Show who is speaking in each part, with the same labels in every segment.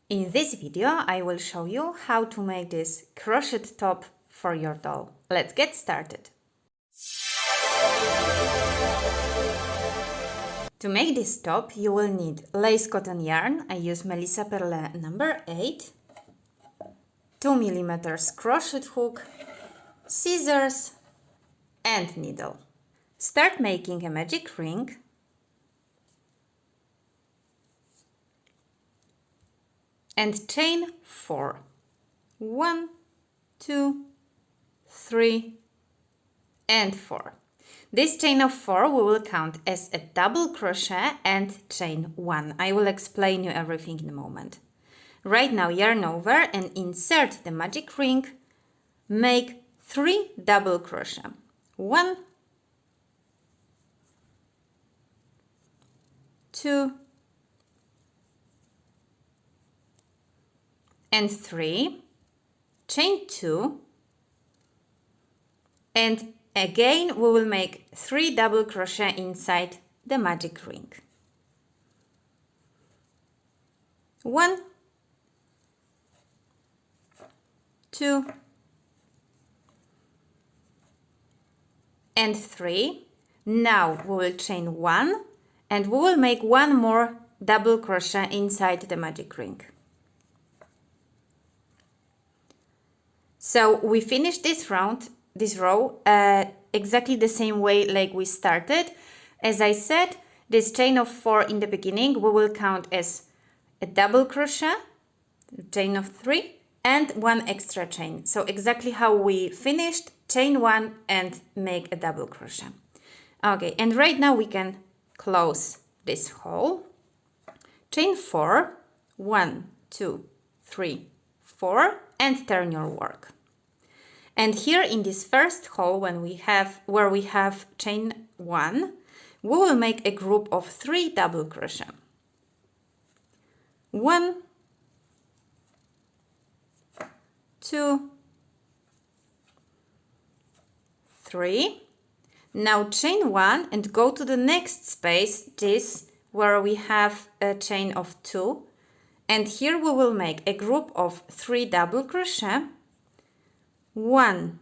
Speaker 1: In this video, I will show you how to make this crochet top for your doll. Let's get started. To make this top, you will need lace cotton yarn. I use Melissa Perle number 8, 2 mm crochet hook, scissors and needle. Start making a magic ring. And chain 4. 1, 2, 3 and 4. This chain of 4 we will count as a double crochet and chain 1. I will explain you everything in a moment. Right now yarn over and insert the magic ring. Make 3 double crochet. 1, 2 and 3, chain 2, and again we will make 3 double crochet inside the magic ring. 1, 2 and 3. Now we will chain 1 and we will make 1 more double crochet inside the magic ring. So we finish this row exactly the same way like we started. As I said, this chain of 4 in the beginning we will count as a double crochet, chain of 3 and 1 extra chain. So exactly how we finished, chain 1 and make a double crochet. Okay, and right now we can close this hole. Chain 4, 1, 2, 3, 4 and turn your work. And here in this first hole, where we have chain 1, we will make a group of 3 double crochet. 1, 2, 3. Now chain 1 and go to the next space, this where we have a chain of 2. And here we will make a group of 3 double crochet. 1,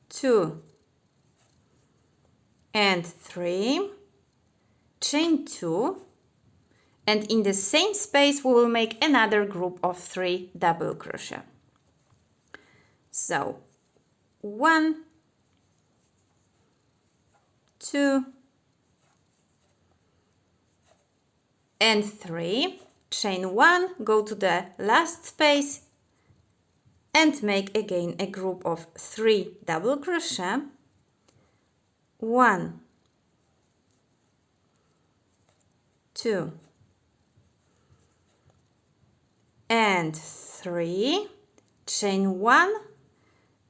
Speaker 1: 2 and 3, chain 2, and in the same space we will make another group of 3 double crochet. So 1, 2 and 3, chain 1, go to the last space and make again a group of 3 double crochet. 1, 2 and 3, chain 1,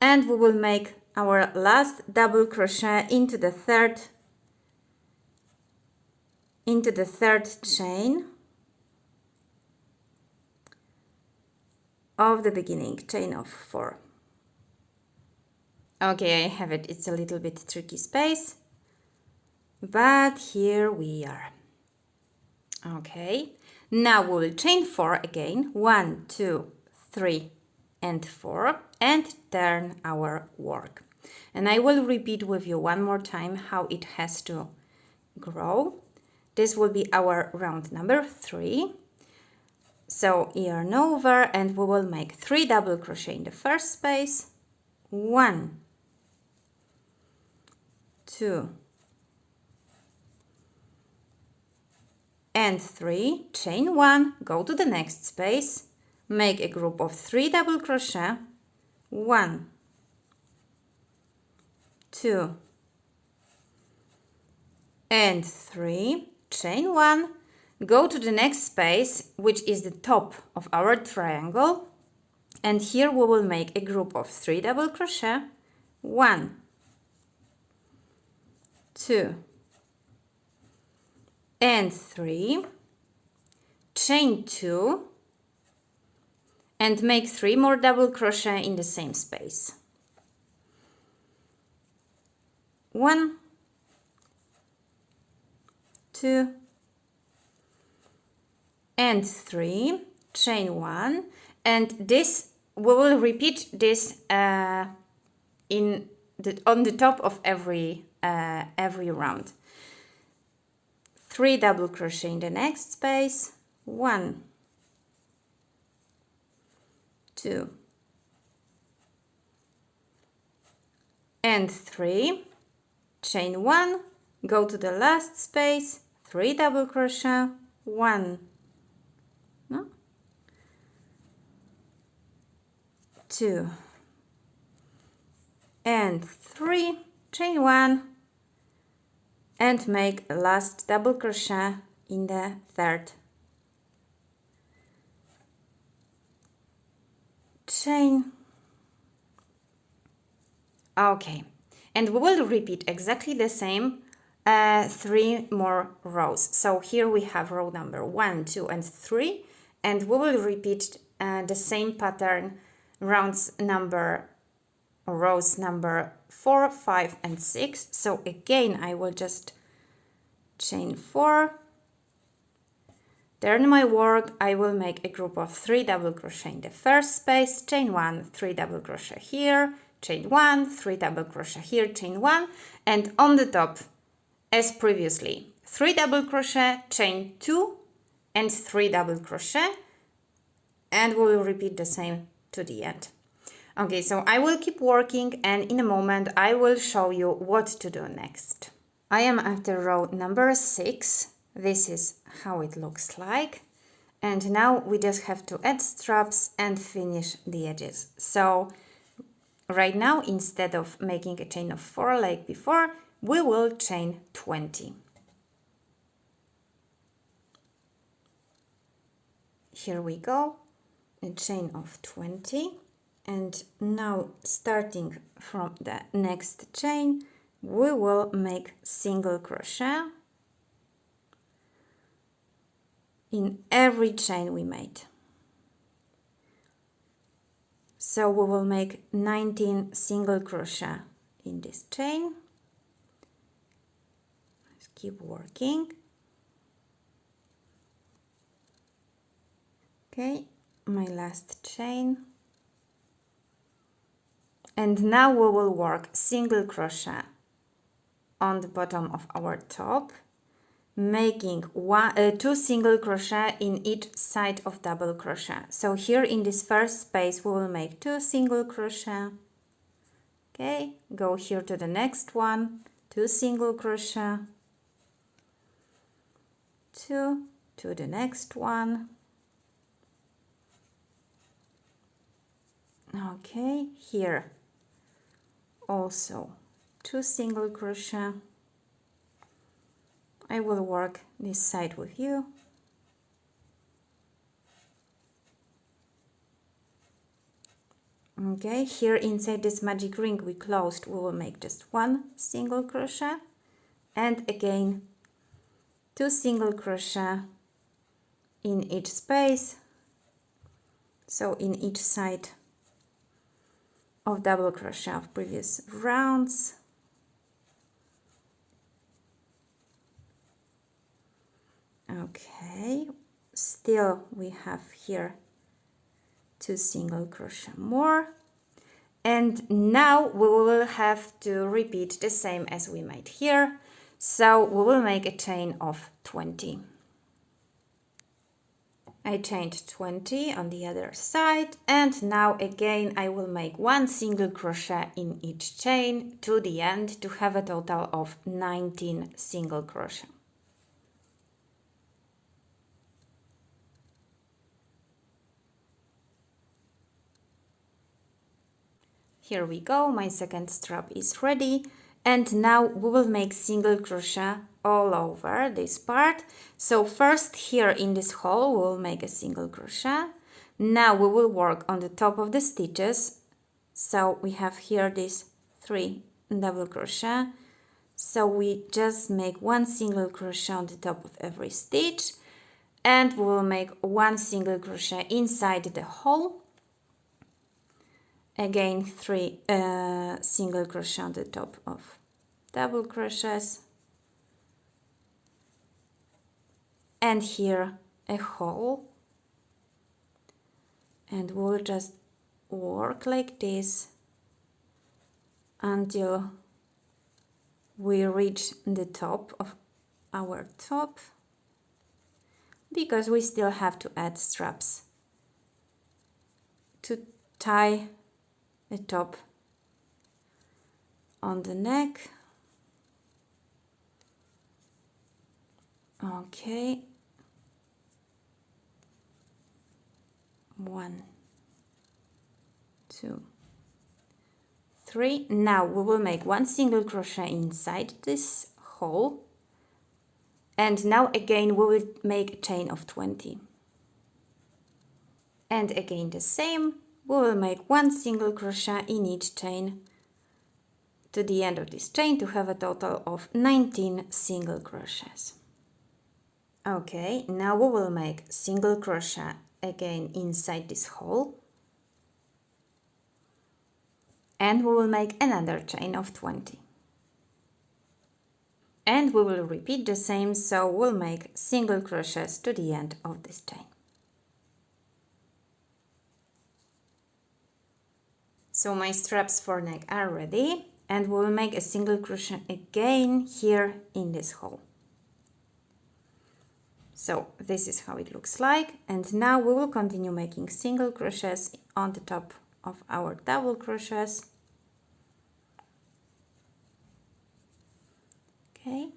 Speaker 1: and we will make our last double crochet into the third chain of the beginning, chain of 4. Okay, I have it. It's a little bit tricky space, but here we are. Okay, now we will chain 4 again, 1, 2, 3 and 4, and turn our work. And I will repeat with you one more time how it has to grow. This will be our round number 3. So yarn over and we will make 3 double crochet in the first space. 1, 2 and 3, chain 1, go to the next space, make a group of 3 double crochet. 1, 2 and 3, chain 1, go to the next space, which is the top of our triangle, and here we will make a group of 3 double crochet. 1, 2 and 3, chain 2 and make 3 more double crochet in the same space. 1, 2 and 3, chain 1, and this we will repeat this on the top of every round. 3 double crochet in the next space, 1, 2, and 3, chain 1, go to the last space, 3 double crochet, 1, no? 2, and 3, chain 1, and make a last double crochet in the third chain. Okay, and we will repeat exactly the same 3 more rows. So here we have row number 1, 2, and 3, and we will repeat the same pattern rows number 4, 5, and 6. So again, I will just chain 4, turn my work. I will make a group of 3 double crochet in the first space, chain 1, 3 double crochet here, chain 1, 3 double crochet here, chain 1, and on the top, as previously, 3 double crochet, chain 2, and 3 double crochet, and we will repeat the same to the end. Okay, so I will keep working, and in a moment I will show you what to do next. I am after row number 6. This is how it looks like. And now we just have to add straps and finish the edges. So right now, instead of making a chain of 4 like before, we will chain 20. Here we go, a chain of 20. And now, starting from the next chain, we will make single crochet in every chain we made. So we will make 19 single crochet in this chain. Let's keep working. Okay, my last chain. And now we will work single crochet on the bottom of our top, making 2 single crochet in each side of double crochet. So here in this first space we will make 2 single crochet. Okay, go here to the next one, 2 single crochet, 2 to the next one. Okay, here also 2 single crochet. I will work this side with you. Okay, here inside this magic ring we closed, we will make just 1 single crochet, and again 2 single crochet in each space, so in each side of double crochet of previous rounds. Okay, still we have here 2 single crochet more, and now we will have to repeat the same as we made here. So we will make a chain of 20. I chained 20 on the other side, and now again I will make 1 single crochet in each chain to the end to have a total of 19 single crochet. Here we go, my second strap is ready, and now we will make single crochet all over this part. So first here in this hole we will make a single crochet. Now we will work on the top of the stitches. So we have here these 3 double crochet. So we just make 1 single crochet on the top of every stitch, and we will make 1 single crochet inside the hole. Again 3 single crochet on the top of double crochets, and here a hole, and we'll just work like this until we reach the top of our top, because we still have to add straps to tie the top on the neck. Okay, 1, 2, 3. Now we will make 1 single crochet inside this hole, and now again we will make a chain of 20, and again the same, we will make 1 single crochet in each chain to the end of this chain to have a total of 19 single crochets. Okay, now we will make single crochet again inside this hole, and we will make another chain of 20. And we will repeat the same, so we'll make single crochets to the end of this chain. So my straps for neck are ready, and we'll make a single crochet again here in this hole. So this is how it looks like, and now we will continue making single crochets on the top of our double crochets. Okay,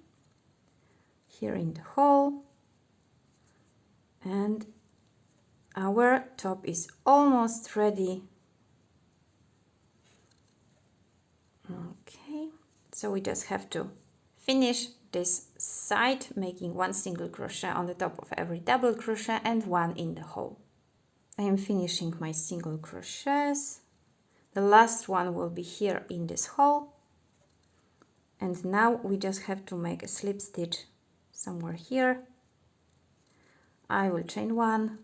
Speaker 1: here in the hole, and our top is almost ready. Okay, so we just have to finish this side, making 1 single crochet on the top of every double crochet and 1 in the hole. I am finishing my single crochets. The last one will be here in this hole, and now we just have to make a slip stitch somewhere here. I will chain 1,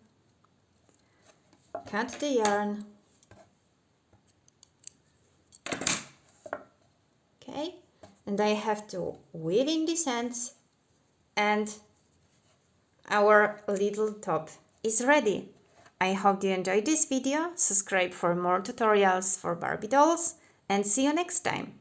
Speaker 1: cut the yarn, okay, and I have to weave in these ends, and our little top is ready. I hope you enjoyed this video. Subscribe for more tutorials for Barbie dolls, and see you next time.